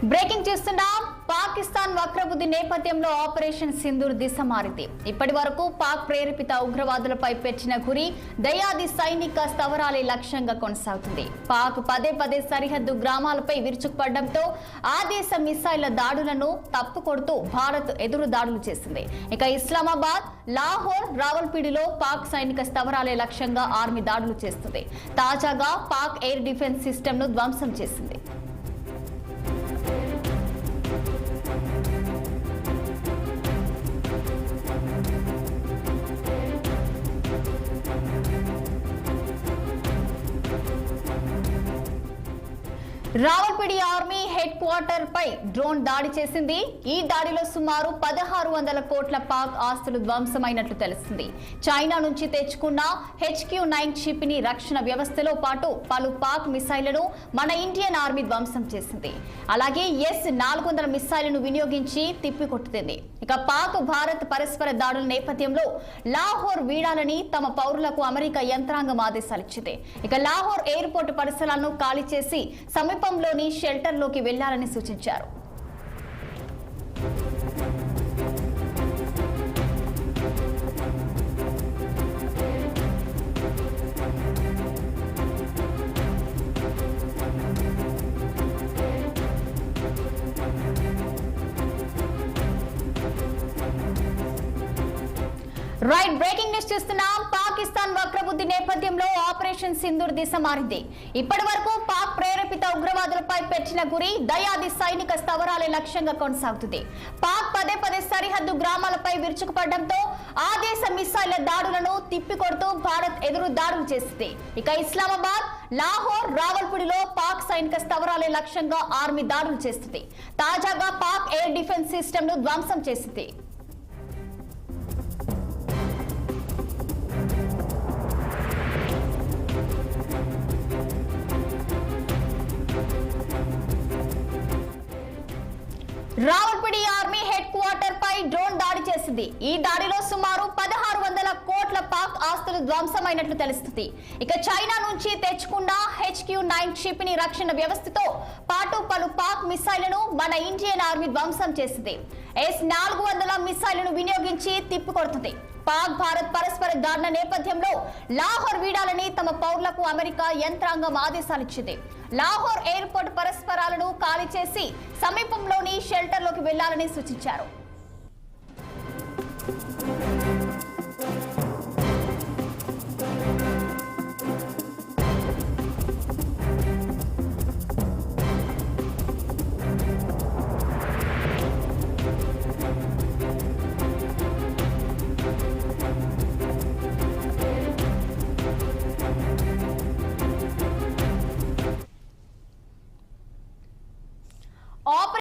Breaking చేస్తున్నాం. పాకిస్తాన్ వక్రబుద్ధి నేపథ్యంలో operation Sindoor దిశ మారింది. ఇప్పటి వరకు పాక్ ప్రేరేపిత ఉగ్రవాదులపై పెట్టిన గురి దయాది సైనిక స్థావరాలే లక్ష్యంగా కొనసాగుతుంది. పాక్ పదే పదే సరిహద్దు గ్రామాలపై విరుచుకుపడడంతో ఆ దేశ మిసైళ్ల దాడులను తప్పుకొడుతూ భారత్ ఎదురు దాడులు చేసింది. ఇక ఇస్లామాబాద్, లాహోర్, రావల్పీడిలో పాక్ సైనిక స్థావరాలే లక్ష్యంగా ఆర్మీ దాడులు చేస్తుంది. తాజాగా పాక్ ఎయిర్ డిఫెన్స్ సిస్టమ్ ను ధ్వంసం చేసింది. రావల్పీడి ఆర్మీ హెడ్ క్వార్టర్ పై డ్రోన్ దాడి చేసింది. ఈ దాడిలో సుమారు 1600 కోట్ల పాక్ ఆస్తులు ధ్వంసమైనట్లు తెలిసింది. చైనా నుంచి తెచ్చుకున్న HQ-9 క్షిపణి రక్షణ వ్యవస్థలో పాటు పలు పాక్ మిసైళ్లను మన ఇండియన్ ఆర్మీ ధ్వంసం చేసింది. అలాగే S-400 మిసైళ్లను వినియోగించి తిప్పికొట్టింది. ఇక పాక్ భారత్ పరస్పర దాడుల నేపథ్యంలో లాహోర్ వీడాలని తమ పౌరులకు అమెరికా యంత్రాంగం ఆదేశాలిచ్చింది. ఇక లాహోర్ ఎయిర్పోర్టు పరిసరాలను ఖాళీ చేసి సమీపంలోని షెల్టర్లోకి వెళ్లాలని సూచించారు. రైట్, బ్రేకింగ్ న్యూస్ చూస్తున్నాం. పాకిస్తాన్ వక్రబుద్ధి నేపథ్యంలో ఆపరేషన్ సింధూర్ దిశ మారింది. ఇప్పటి వరకు పాక్ ప్రేరేపిత ఉగ్రవాదులపై పెట్టిన గురి దయాది సైనిక స్థావరాలే లక్ష్యంగా కొనసాగుతుంది. పాక్ పదే పదే సరిహద్దు గ్రామాలపై విరుచుకుపడడంతో ఆ దేశ మిసైళ్ల దాడులను తిప్పికొడుతూ భారత్ ఎదురు దాడులు చేసింది. ఇక ఇస్లామాబాద్, లాహోర్, రావల్పూడిలో పాక్ సైనిక స్థావరాలే లక్ష్యంగా ఆర్మీ దాడులు చేస్తుంది. తాజాగా పాక్ ఎయిర్ డిఫెన్స్ సిస్టమ్ ను ధ్వంసం చేసింది. రావల్పీడి ఆర్మీ హెడ్ క్వార్టర్ పై డ్రోన్ దాడి చేసింది. ఈ దాడిలో సుమారు 1600 కోట్ల పాక్ ఆస్తులు ధ్వంసమైనట్లు తెలుస్తుంది. ఇక చైనా నుంచి తెచ్చుకున్న HQ-9 క్షిపణి రక్షణ వ్యవస్థతో పాటు పలు పాక్ మిసైళ్లను మన ఇండియన్ ఆర్మీ ధ్వంసం చేసింది. S-400 మిసైళ్లను వినియోగించి తిప్పికొడుతుంది. పాక్ భారత్ పరస్పర దాడుల నేపథ్యంలో లాహోర్ వీడాలని తమ పౌరులకు అమెరికా యంత్రాంగం ఆదేశాలిచ్చింది. లాహోర్ ఎయిర్పోర్ట్ పరిసరాలను ఖాళీ చేసి సమీపంలోని షెల్టర్లోకి వెళ్లాలని సూచించారు.